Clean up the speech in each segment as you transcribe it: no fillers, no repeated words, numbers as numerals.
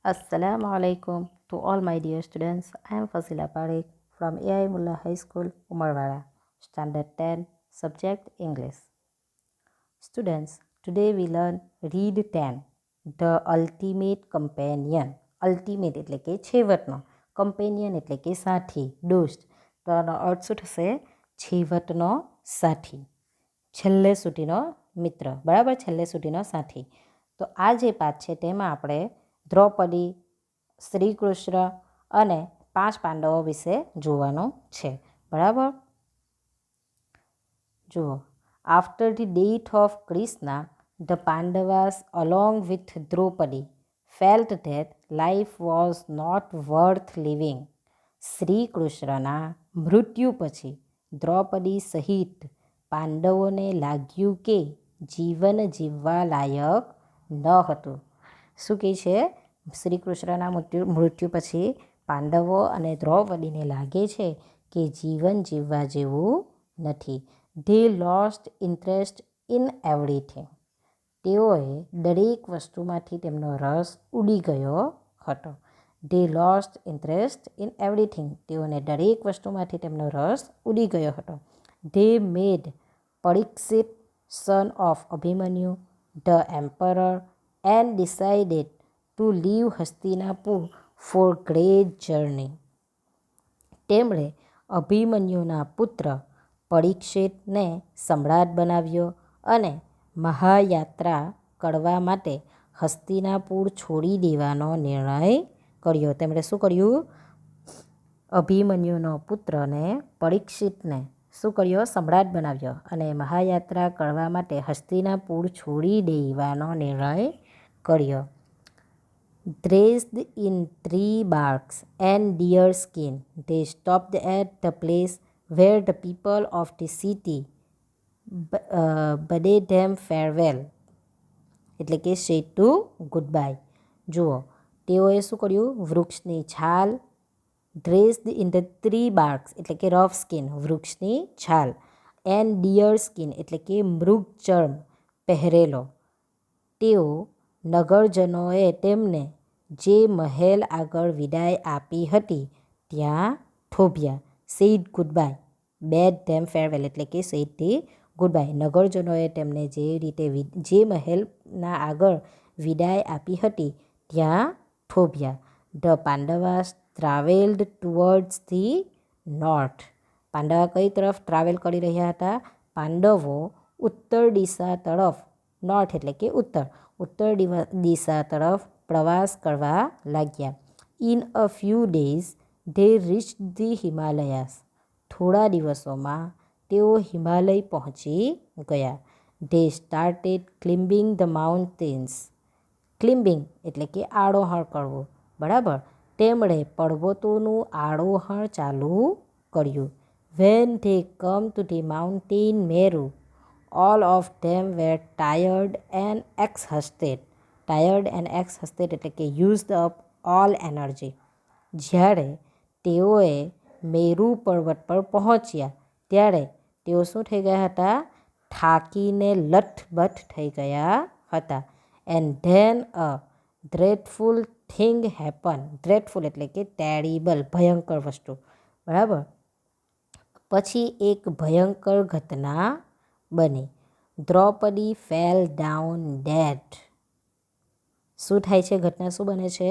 Assalamu alaikum to all my dear students. I am Fasila Parekh from AI Mullah High School, Umarwara, Standard 10, Subject English. Students, today we learn Read 10, The Ultimate Companion. Ultimate એટલે કે છેવટનો, companion એટલે કે સાથી, દોસ્ત. તો આનો અર્થ શું થશે? છેવટનો સાથી, છેલ્લે સુધીનો મિત્ર, બરાબર, છેલ્લે સુધીનો સાથી. તો આ જે પાઠ છે તેમાં આપણે દ્રૌપદી, શ્રીકૃષ્ણ અને 5 પાંડવો વિશે જોવાનું છે, બરાબર. જુઓ, after the death of Krishna, the Pandavas along with Draupadi felt that life was not worth living. Shri કૃષ્ણના મૃત્યુ પછી દ્રૌપદી સહિત પાંડવોને લાગ્યું કે જીવન જીવવા લાયક ન હતું. શું કહે છે? શ્રી કૃષ્ણના મૃત્યુ પછી પાંડવો અને દ્રૌપદીને લાગે છે કે જીવન જીવવા જેવું નથી. They lost interest in everything. તેઓએ દરેક વસ્તુમાંથી તેમનો રસ ઉડી ગયો હતો. They lost interest in everything. તેઓને દરેક વસ્તુમાંથી તેમનો રસ ઉડી ગયો હતો. They made Parikshit son of Abhimanyu the emperor and decided to leave Hastinapur for great journey. તેમણે અભિમન્યુના પુત્ર પરીક્ષિતને સમ્રાટ બનાવ્યો અને મહાયાત્રા કરવા માટે હસ્તિનાપુર છોડી દેવાનો નિર્ણય કર્યો. તેમણે શું કર્યું? અભિમન્યુનો પુત્રને પરીક્ષિતને શું કર્યો? સમ્રાટ બનાવ્યો અને મહાયાત્રા કરવા માટે હસ્તિનાપુર છોડી દેવાનો નિર્ણય કર્યો. Dressed in 3 barks and deer skin, they stopped at the place where the people of the city bade them farewell. એટલે કે said to goodbye. જુઓ, તેઓએ શું કર્યું? વૃક્ષની છાલ, ડ્રેસ્ડ ઇન ધ 3 barks એટલે કે રફ સ્કિન, વૃક્ષની છાલ, એન્ડ ડિયર સ્કિન એટલે કે મૃગચર્મ પહેરેલો. તેઓ નગરજનોએ તેમને જે મહેલ આગળ વિદાય આપી હતી ત્યાં થોભ્યા. સેડ ગુડબાય, બેડ ધેમ ફેરવેલ એટલે કે સેડ ધી ગુડબાય. નગરજનોએ તેમને જે મહેલના આગળ વિદાય આપી હતી ત્યાં થોભ્યા. The Pandavas travelled towards the north. Pandava કઈ તરફ ટ્રાવેલ કરી રહ્યા હતા? પાંડવો ઉત્તર દિશા તરફ, નોર્થ એટલે કે ઉત્તર દિશા તરફ પ્રવાસ કરવા લાગ્યા. In a few days they reached the Himalayas. થોડા દિવસોમાં તેઓ હિમાલય પહોંચી ગયા. They started climbing the mountains. Climbing એટલે કે આરોહણ કરવું, બરાબર. તેમણે પર્વતોનું આરોહણ ચાલુ કર્યું. When they come to the mountain Meru, all of them were tired and exhausted. Tired and exhausted એટલે કે used up all energy. જ્યારે તેઓએ મેરુ પર્વત પર પહોંચ્યા ત્યારે તેઓ શું થઈ ગયા હતા? થાકીને લથબથ થઈ ગયા હતા. And then a dreadful thing happen. Dreadful એટલે કે ટેરિબલ, ભયંકર વસ્તુ, બરાબર. પછી એક ભયંકર ઘટના બની. Draupadi fell down dead. શું થાય છે? ઘટના શું બને છે?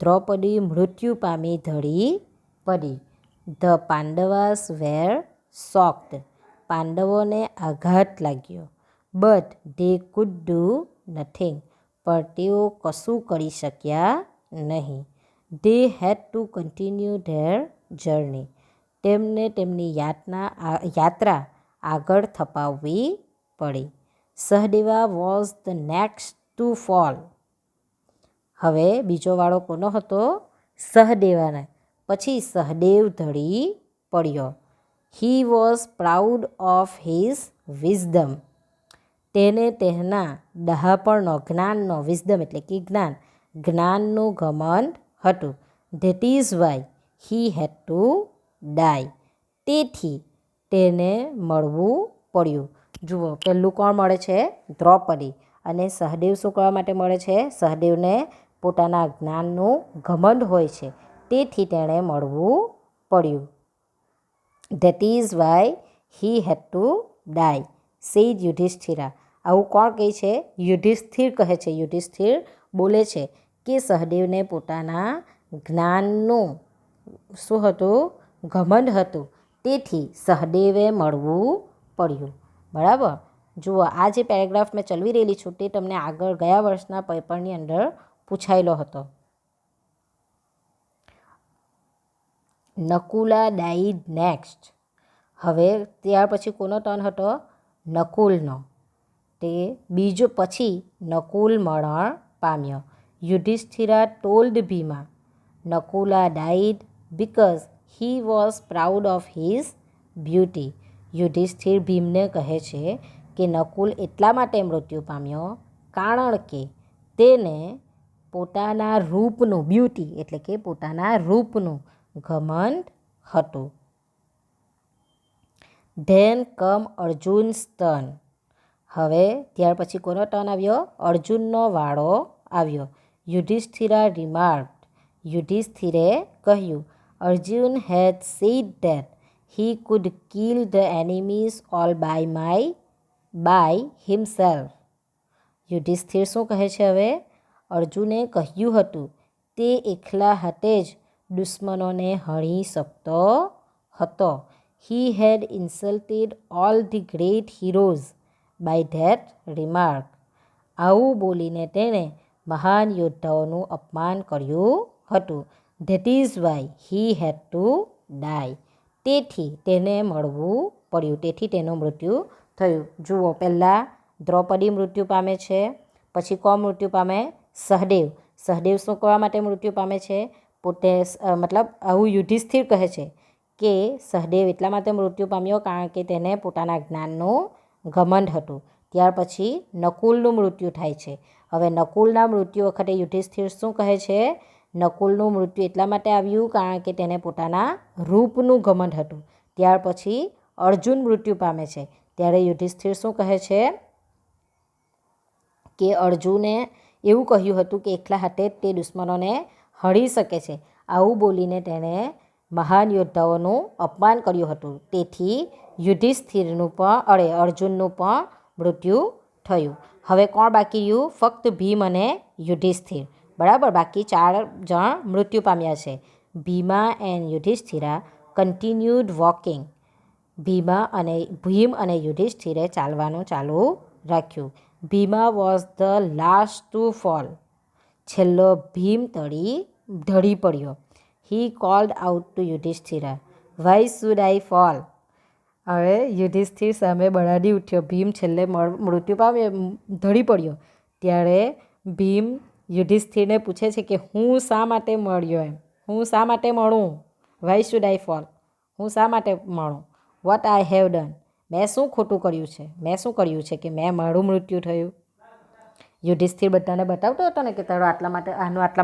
દ્રૌપદી મૃત્યુ પામી ઢળી પડી. The Pandavas wear shocked. પાંડવોને આઘાત લાગ્યો. But they could do nothing. પણ તેઓ કશું કરી શક્યા નહીં. They had to continue their journey. તેમને તેમની યાત્રા આગળ થપાવવી પડી. Sahadeva was the next to fall. હવે બીજો વાળો કોનો હતો? સહદેવાને. પછી સહદેવ ઢળી પડ્યો. હી was proud of his wisdom. તેને તેના ડહાપણનો, જ્ઞાનનો, વિઝડમ એટલે કે જ્ઞાનનું ઘમંડ હતું. That is why he had to die. તેથી તેને મળવું પડ્યું. જુઓ, પહેલું કોણ મળે છે? દ્રૌપદી. અને સહદેવ શું કરવા માટે મળે છે? સહદેવને પોતાના જ્ઞાનનું ઘમંડ હોય છે, તેથી તેણે મળવું પડ્યું. That is why he had to die said Yudhishthira. આવું કોણ કહે છે? યુધિષ્ઠિર કહે છે. યુધિષ્ઠિર બોલે છે કે સહદેવને પોતાના જ્ઞાનનું શું હતું? ઘમંડ હતું, તેથી સહદેવે મળવું પડ્યું. બરાબર. જુઓ, આ જે પેરેગ્રાફ મેં ચલાવી રહેલી છું તે તમને આગળ ગયા વર્ષના પેપરની અંદર પૂછાયેલો હતો. નકુલા ડાઈડ નેક્સ્ટ. હવે ત્યાર પછી કોનો ટર્ન હતો? નકુલનો. તે બીજો પછી નકુલ મરણ પામ્યો. Yudhishthira told Bhima Nakula died because he was proud of his beauty. Yudhishthir ભીમને કહે છે કે નકુલ એટલા માટે મૃત્યુ પામ્યો કારણ કે તેને પોતાના રૂપનું, બ્યુટી એટલે કે પોતાના રૂપનું ઘમંડ હતું. ધેન કમ અર્જુન્સ ટર્ન. હવે ત્યાર પછી કોનો ટર્ન આવ્યો? અર્જુનનો વાળો આવ્યો. યુધિષ્ઠિરા રિમાર્ક્ડ. યુધિષ્ઠિરે કહ્યું, Arjun had said that he could kill the enemies all by himself. Yudhishthir શું કહે છે હવે? અર્જુને કહ્યું હતું તે એકલા હાથે જ દુશ્મનોને હણી શકતો હતો. He had insulted all the great heroes by that remark. આવું બોલીને તેણે મહાન યોદ્ધાઓનું અપમાન કર્યું હતું. That is why he had to die. તેથી તેને મળવું પડ્યું, તેથી તેનું મૃત્યુ થયું. જુઓ, પહેલાં દ્રૌપદી મૃત્યુ પામે છે, પછી કોણ મૃત્યુ પામે? સહદેવ. સહદેવ શું કરવા માટે મૃત્યુ પામે છે? પોતે મતલબ આવું યુધિષ્ઠિર કહે છે કે સહદેવ એટલા માટે મૃત્યુ પામ્યો કારણ કે તેને પોતાના જ્ઞાનનું ઘમંડ હતું. ત્યાર પછી નકુલનું મૃત્યુ થાય છે. હવે નકુલના મૃત્યુ વખતે યુધિષ્ઠિર શું કહે છે? નકુલનું મૃત્યુ એટલા માટે આવ્યું કારણ કે તેને પોતાના રૂપનું ઘમંડ હતું. ત્યાર પછી અર્જુન મૃત્યુ પામે છે, ત્યારે યુધિષ્ઠિર શું કહે છે કે અર્જુને એવું કહ્યું હતું કે એકલા હાથે જ તે દુશ્મનોને હણી શકે છે. આવું બોલીને તેણે મહાન યોદ્ધાઓનું અપમાન કર્યું હતું, તેથી યુધિષ્ઠિરનું પણ અર્જુનનું પણ મૃત્યુ થયું. હવે કોણ બાકી રહ્યું? ફક્ત ભીમ અને યુધિષ્ઠિર. બરાબર. બાકી 4 જણ મૃત્યુ પામ્યા છે. Bhima and Yudhishthira continued walking. Bhim અને યુધિષ્ઠિરે ચાલવાનું ચાલુ રાખ્યું. Bhima was the last to fall. છેલ્લો ભીમ ઢળી પડ્યો. He called out to Yudhishthira, why should I fall. હવે યુધિષ્ઠિર સામે બળાડી ઉઠ્યો. ભીમ છેલ્લે મૃત્યુ પામ્યો, ઢળી પડ્યો. ત્યારે ભીમ યુધિષ્ઠિરને પૂછે છે કે હું શા માટે મળ્યો? હું શા માટે મળું? Y should I fall. હું શા માટે મળું? What I have done. મેં શું ખોટું કર્યું છે? મેં શું કર્યું છે કે મારું મૃત્યુ થયું? યુધિષ્ઠિર બધાને બતાવતો હતો ને કે તારો આટલા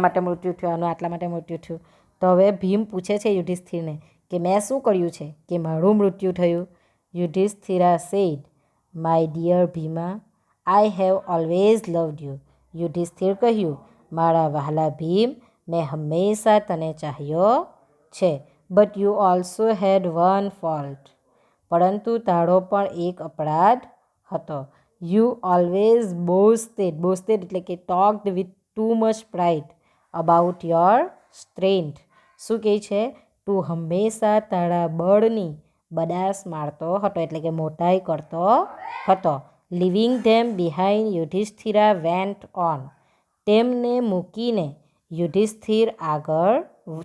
માટે મૃત્યુ થયું, આનું આટલા માટે મૃત્યુ થયું. તો હવે ભીમ પૂછે છે યુધિષ્ઠિરને કે મેં શું કર્યું છે કે મારું મૃત્યુ થયું? Yudhishthira said, my dear Bhima, I have always loved you. Yudhishthira કહ્યું, મારા વહાલા ભીમ, મેં હંમેશા તને ચાહ્યો છે. But you also had one fault. પરંતુ તારો પણ એક અપરાધ હતો. યુ ઓલવેઝ બોસ્ટેડ એટલે કે talked with too much pride about your strength. શું કહે છે? તું હંમેશા તારા બળની બડાસ મારતો હતો, એટલે કે મોટાઈ કરતો હતો. Living them behind Yudhishthira went on. તેમને મૂકીને યુધિષ્ઠિર આગળ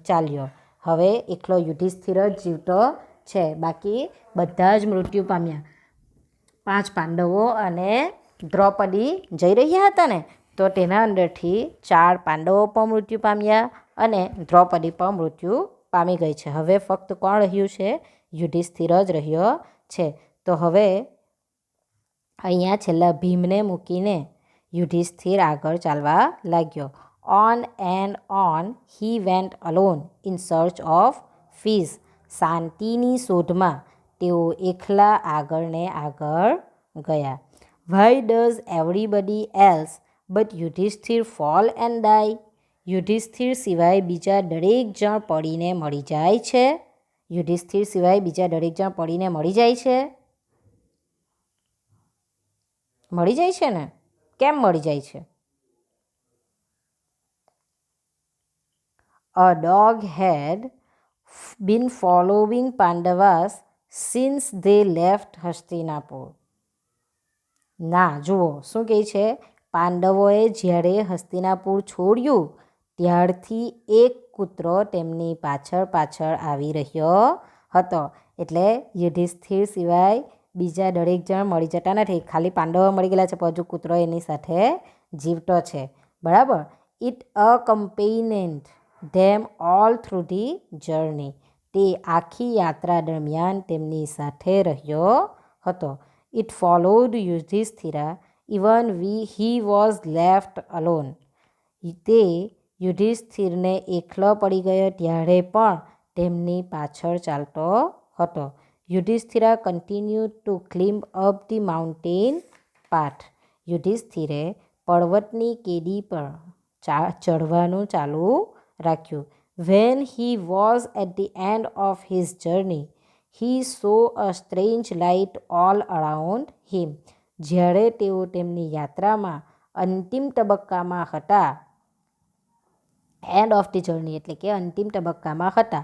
ચાલ્યો. હવે એકલો યુધિષ્ઠિર જ જીવતો છે, બાકી બધા જ મૃત્યુ પામ્યા. 5 પાંડવો અને દ્રૌપદી જઈ રહ્યા હતા ને, તો તેના અંદરથી 4 પાંડવો પણ મૃત્યુ પામ્યા અને દ્રૌપદી પણ મૃત્યુ પામી ગઈ છે. હવે ફક્ત કોણ રહ્યું છે? યુધિષ્ઠિર જ રહ્યો છે. તો હવે અહીંયા છેલ્લા ભીમને મૂકીને યુધિષ્ઠિર આગળ ચાલવા લાગ્યો. On and on he went alone in search of peace. શાંતિની શોધમાં તેઓ એકલા આગળ ને આગળ ગયા. Why does everybody else but Yudhishthir fall and die. Yudhishthir સિવાય બીજા દરેક જણ પડીને મરી જાય છે? યુધિષ્ઠિર સિવાય બીજા દરેક જણ પડીને મરી જાય છે? મરી જાય છે ને? કેમ મરી જાય છે? A dog had been following Pandavas since they left Hastinapur. ના, જુઓ શું કહે છે? પાંડવોએ જ્યારે હસ્તિનાપુર છોડ્યું ત્યારથી એક કૂતરો તેમની પાછળ પાછળ આવી રહ્યો હતો. એટલે યુધિષ્ઠિર સિવાય બીજા દરેક જણ મળી જતા નથી, ખાલી પાંડવો મળી ગયેલા છે, પણ હજુ કૂતરો એની સાથે જીવતો છે. બરાબર. It accompanied them all through the journey. તે આખી યાત્રા દરમિયાન તેમની સાથે રહ્યો હતો. It followed Yudhishthira even he was left alone. તે યુધિષ્ઠિરને એકલો પડી ગયો ત્યારે પણ તેમની પાછળ ચાલતો હતો. Yudhishthira continue to climb up the mountain path. યુધિષ્ઠિરે પર્વતની કેડી પર ચઢવાનું ચાલુ રાખ્યું. When he was at the end of his journey, he saw a strange light all around him. જ્યારે તેઓ તેમની યાત્રામાં અંતિમ તબક્કામાં હતા, એન્ડ ઓફ ધી જર્ની એટલે કે અંતિમ તબક્કામાં હતા,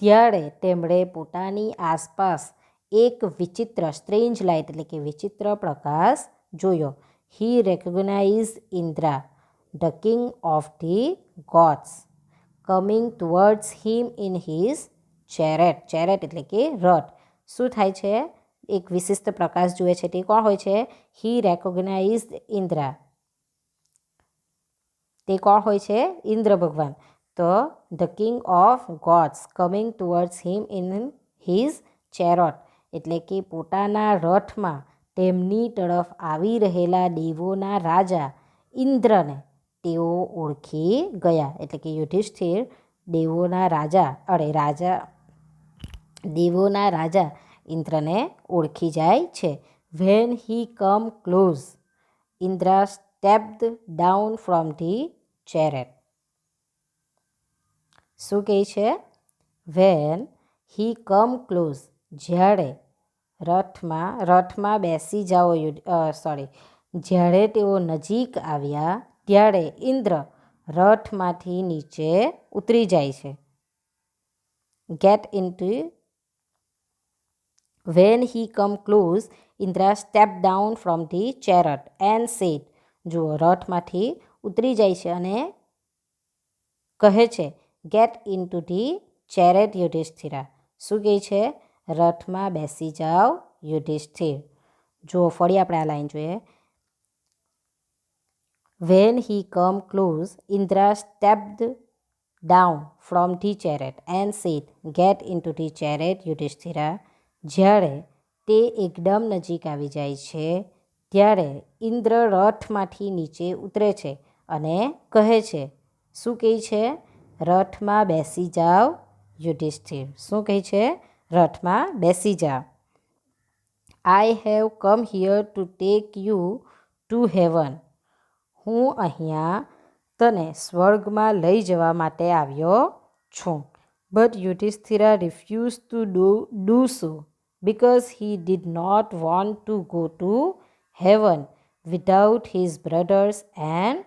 ત્યારે તેમણે પોતાની આસપાસ એક વિચિત્ર સ્ટ્રેન્જ લાઇટ એટલે કે વિચિત્ર પ્રકાશ જોયો. He recognise Indra, the king of the gods, coming towards him in his chariot. Chariot એટલે કે રથ. શું થાય છે? એક વિશિષ્ટ પ્રકાશ જુએ છે. તે કોણ હોય છે? He recognise Indra. તે કોણ હોય છે? ઇન્દ્ર ભગવાન. તો the king of gods coming towards him in his chariot એટલે કે પોતાના રથમાં તેમની તરફ આવી રહેલા દેવોના રાજા ઇન્દ્રને તેઓ ઓળખી ગયા. એટલે કે યુધિષ્ઠિર દેવોના રાજા ઇન્દ્રને ઓળખી જાય છે. When he come close, Indra stepped down from the chariot. શું કહે છે? When he come close, જ્યારે રથમાં બેસી જાઓ જ્યારે તેઓ નજીક આવ્યા ત્યારે ઇન્દ્ર રથમાંથી નીચે ઉતરી જાય છે. When he come close, Indra stepped down from the chariot and said. જુઓ, રથમાંથી ઉતરી જાય છે અને કહે છે get into the chariot Yudhishthira. શું કહે છે? રથમાં બેસી જાઓ યુધિષ્ઠિર. જુઓ, ફરી આપણે આ લાઈન જોઈએ. When he come close, Indra stepped down from the chariot and said, get into the chariot Yudhishthira. જ્યારે તે એકદમ નજીક આવી જાય છે ત્યારે ઇન્દ્ર રથમાંથી નીચે ઉતરે છે અને કહે છે. શું કહે છે? રથમાં બેસી જાઓ યુધિષ્ઠિર. શું કહે છે? રથમાં બેસી જાઓ. I have come here to take you to heaven. હું અહીંયા તને સ્વર્ગમાં લઈ જવા માટે આવ્યો છું. But Yudhishthira refused to do so because he did not want to go to heaven without his brothers and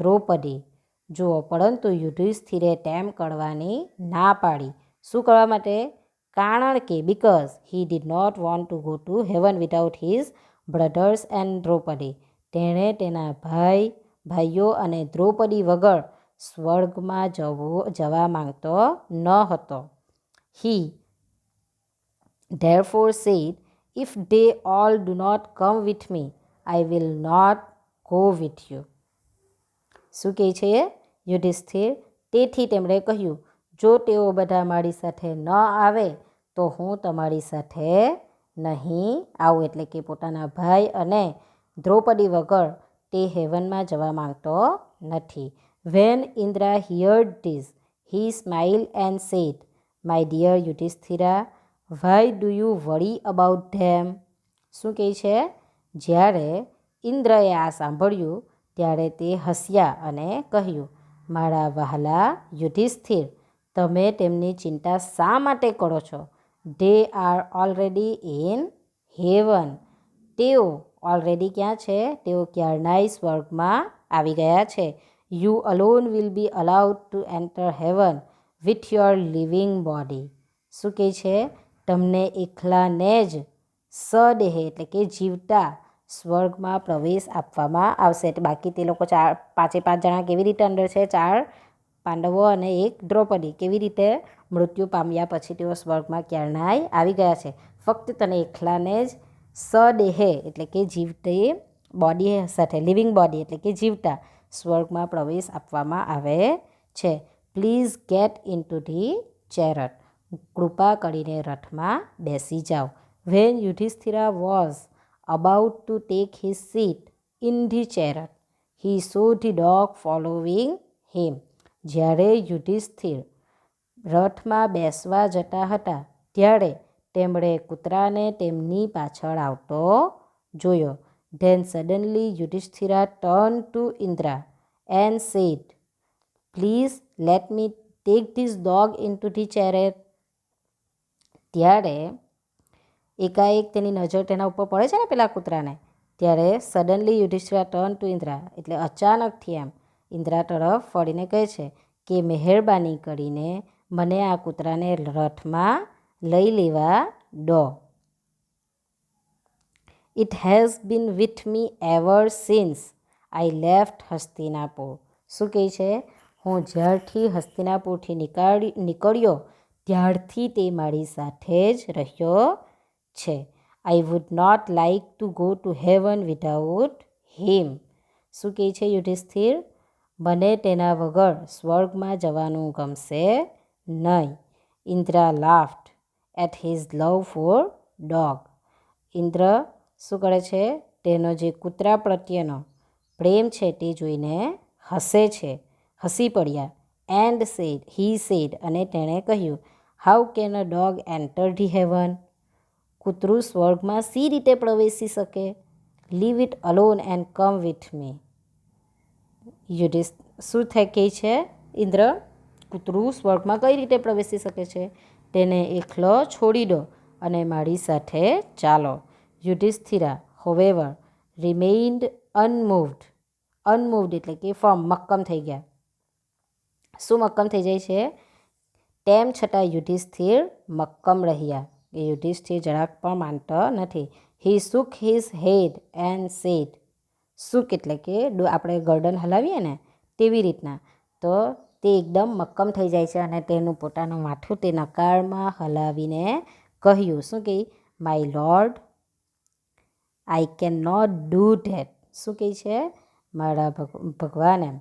Draupadi. જુઓ, પરંતુ યુધિષ્ઠિરે તેમ કરવાની ના પાડી. શું કરવા માટે? કારણ કે because he did not want to go to heaven without his brothers and Draupadi. તેણે તેના ભાઈઓ અને દ્રૌપદી વગર સ્વર્ગમાં જવા માંગતો ન હતો. He therefore said, if they all do not come with me, I will not go with you. શું કહે છે યુધિષ્ઠિર? તેથી તેમણે કહ્યું, જો તેઓ બધા મારી સાથે ન આવે તો હું તમારી સાથે નહીં આવું. એટલે કે પોતાના ભાઈ અને દ્રૌપદી વગર તે હેવનમાં જવા માંગતો નથી. When Indra heard this, he smiled and said, my dear Yudhishthira, why do you worry about them? શું કહે છે? જ્યારે ઇન્દ્રએ આ સાંભળ્યું ત્યારે તે હસ્યા અને કહ્યું, મારા વહાલા યુધિષ્ઠિર, તમે તેમની ચિંતા શા માટે કરો છો? They are already in heaven. તેઓ ઓલરેડી ક્યાં છે? તેઓ ક્યારનાય સ્વર્ગમાં આવી ગયા છે. You alone will be allowed two enter heaven with your living body. શું કહે છે? તમને એકલાને જ સદેહે એટલે કે જીવતા સ્વર્ગમાં પ્રવેશ આપવામાં આવશે. બાકી તે લોકો પાંચે પાંચ જણા કેવી રીતે અંદર છે? 4 પાંડવો અને 1 દ્રૌપદી. કેવી રીતે મૃત્યુ પામ્યા પછી તેઓ સ્વર્ગમાં ક્યારનાય આવી ગયા છે. ફક્ત તને એકલાને જ સદેહે એટલે કે જીવતી બોડી સાથે, લિવિંગ બોડી એટલે કે જીવતા સ્વર્ગમાં પ્રવેશ આપવામાં આવે છે. Please get in to the chariot. કૃપા કરીને રથમાં બેસી જાઓ. When Yudhishthira was about to take his seat in the chariot, he saw the dog following him. જ્યારે યુધિષ્ઠિર રથમાં બેસવા જતા હતા ત્યારે તેમણે કૂતરાને તેમની પાછળ આવતો જોયો. Then suddenly Yudhishthira turned to Indra and said, "Please let me take this dog into the chariot." ત્યારે એકાએક તેની નજર તેના ઉપર પડે છે ને પેલા કૂતરાને, ત્યારે suddenly Yudhishthira turn to Indra એટલે અચાનકથી એમ ઇન્દ્રા તરફ ફરીને કહે છે કે મહેરબાની કરીને મને આ કૂતરાને રથમાં લઈ લેવા દો. It has been with me ever since I left Hastinapur. શું કહે છે? હું જ્યારથી હસ્તિનાપુરથી નીકળ્યો ત્યારથી તે મારી સાથે જ રહ્યો છે. I would not like to go to heaven without him. શું કહે છે યુધિષ્ઠિર? મને તેના વગર સ્વર્ગમાં જવાનું ગમશે નહીં. Indra laughed at his love for dog. Indra શું કરે છે? તેનો જે કૂતરા પ્રત્યેનો પ્રેમ છે તે જોઈને હસી પડ્યા. એન્ડ હી સેડ અને તેણે કહ્યું, how can a dog enter the heaven? કૂતરું સ્વર્ગમાં સી રીતે પ્રવેશી શકે? Leave it alone and come with me. શું કહે છે ઇન્દ્ર? કૂતરું સ્વર્ગમાં કઈ રીતે પ્રવેશી શકે છે? તેને એકલો છોડી દો અને મારી સાથે ચાલો. યુધિષ્ઠિરા હોવેવર રિમેઇન્ડ અનમૂવ્ડ એટલે કે ફર્મ, મક્કમ થઈ ગયા. શું મક્કમ થઈ જાય છે? તેમ છતાં યુધિષ્ઠિર મક્કમ રહ્યા. એ યુધિષ્ઠિર જરાક પણ માનતો નથી. હી સુક હિઝ હેડ એન્ડ સેડ. સુક એટલે કે આપણે ગરદન હલાવીએ ને તેવી રીતના. તો તે એકદમ મક્કમ થઈ જાય છે અને તેનું પોતાનું માથું તે નકારમાં હલાવીને કહ્યું. શું કહે? My lord, I can not do that. શું કહે છે? મારા ભગવાન એમ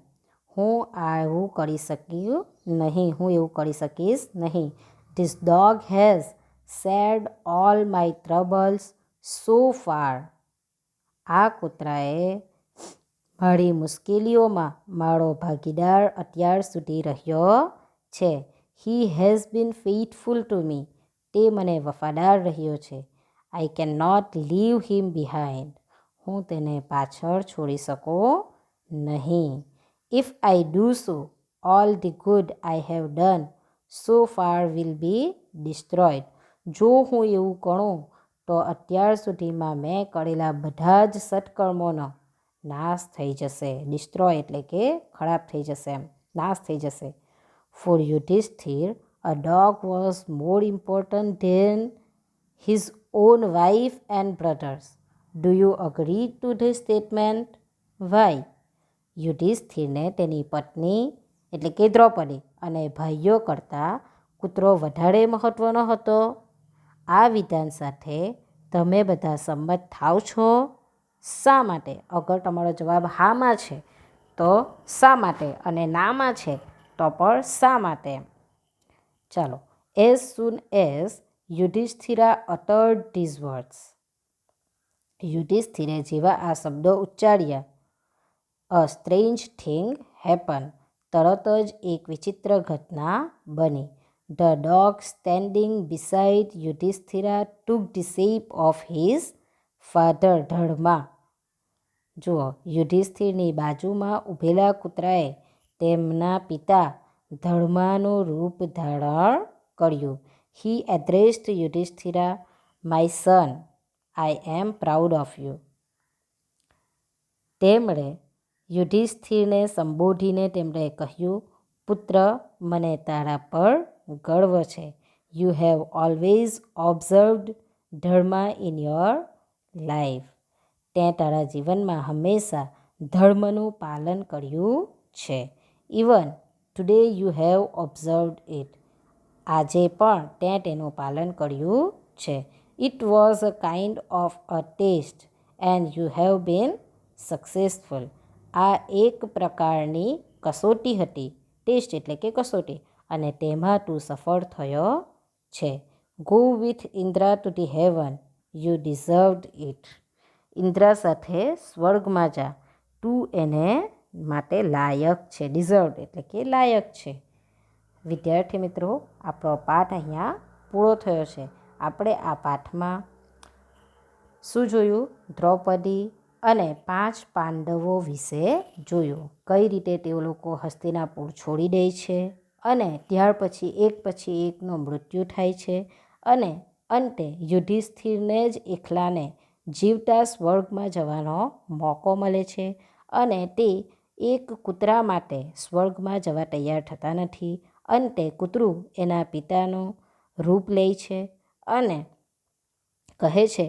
હું એવું કરી શકીશ નહીં. This dog has shared all my troubles so far. આ કૂતરાએ મારી મુશ્કેલીઓમાં મારો ભાગીદાર અત્યાર સુધી રહ્યો છે. He has been faithful to me. તે મને વફાદાર રહ્યો છે. I can not leave him behind. હું તેને પાછળ છોડી શકું નહીં. If I do so, all the good I have done so far will be destroyed. જો હું એવું કરું તો અત્યાર સુધીમાં મેં કરેલા બધા જ સત્કર્મોનો નાશ થઈ જશે. ડિસ્ટ્રોય એટલે કે ખરાબ થઈ જશે, એમ નાશ થઈ જશે. For Yudhishthir a dog was more important than his own wife and brothers. Do you agree to this statement? Why? યુધિષ્ઠિરને તેની પત્ની એટલે કે દ્રૌપદી અને ભાઈઓ કરતાં કૂતરો વધારે મહત્ત્વનો હતો. આ વિધાન સાથે તમે બધા સંમત થાવ છો? શા માટે? અગર તમારો જવાબ હામાં છે તો શા માટે, અને નામાં છે તો પણ શા માટે? ચાલો. As soon as Yudhishthira uttered these words. યુધિષ્ઠિરે જેવા આ શબ્દો ઉચ્ચાર્યા, અ સ્ટ્રેન્જ થિંગ હેપન. તરત જ એક વિચિત્ર ઘટના બની. The dog standing beside Yudhishthira took the shape of his father. ધડમાં જુઓ, યુધિષ્ઠિરની બાજુમાં ઊભેલા કૂતરાએ તેમના પિતા ધર્માનું રૂપ ધારણ કર્યું. He addressed Yudhishthira, my son, I am proud of you. તેમણે યુધિષ્ઠિરને સંબોધીને તેમણે કહ્યું, પુત્ર, મને તારા પર ગર્વ છે. You have always observed dharma in your life. તે તારા જીવનમાં હંમેશા ધર્મનું પાલન કર્યું છે. Even today you have observed it. આજે પણ તે તેનું પાલન કર્યું છે. It was a kind of a test and you have been successful. આ એક પ્રકારની કસોટી હતી. ટેસ્ટ એટલે કે કસોટી, અને તેમાં તું સફળ થયો છે. Go with Indira to the heaven, you ડિઝર્વડ it. Indira સાથે સ્વર્ગમાં જા, તું એને માટે લાયક છે. ડિઝર્વડ એટલે કે લાયક છે. વિદ્યાર્થી મિત્રો, આપણો પાઠ અહીંયા પૂરો થયો છે. આપણે આ પાઠમાં શું જોયું? દ્રૌપદી અને 5 પાંડવો વિશે જોયું. કઈ રીતે તેઓ લોકો હસ્તિનાપુર છોડી દે છે અને ત્યાર પછી એકનું મૃત્યુ થાય છે અને અંતે યુધિષ્ઠિરને જ એકલાને જીવતા સ્વર્ગમાં જવાનો મોકો મળે છે અને તે એક કૂતરા માટે સ્વર્ગમાં જવા તૈયાર થતા નથી. અંતે કૂતરું એના પિતાનું રૂપ લે છે અને કહે છે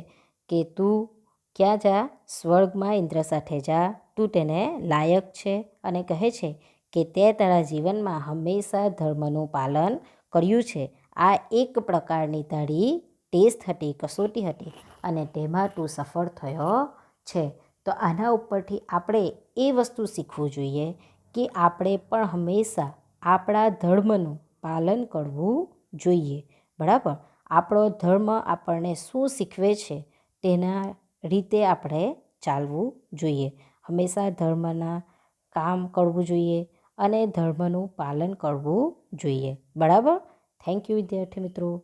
કે તું ક્યાં જા? સ્વર્ગમાં ઇન્દ્ર સાથે જા, તું તેને લાયક છે. અને કહે છે કે તે તારા જીવનમાં હંમેશા ધર્મનું પાલન કર્યું છે. આ એક પ્રકારની તારી ટેસ્ટ હતી, કસોટી હતી, અને તેમાં તું સફળ થયો છે. તો આના ઉપરથી આપણે એ વસ્તુ શીખવું જોઈએ કે આપણે પણ હંમેશા આપણા ધર્મનું પાલન કરવું જોઈએ. બરાબર? આપણો ધર્મ આપણને શું શીખવે છે તેના રીતે આપણે ચાલવું જોઈએ. હંમેશા ધર્મના કામ કરવું જોઈએ અને ધર્મનું પાલન કરવું જોઈએ. બરાબર? થેન્ક યુ વિદ્યાર્થી મિત્રો.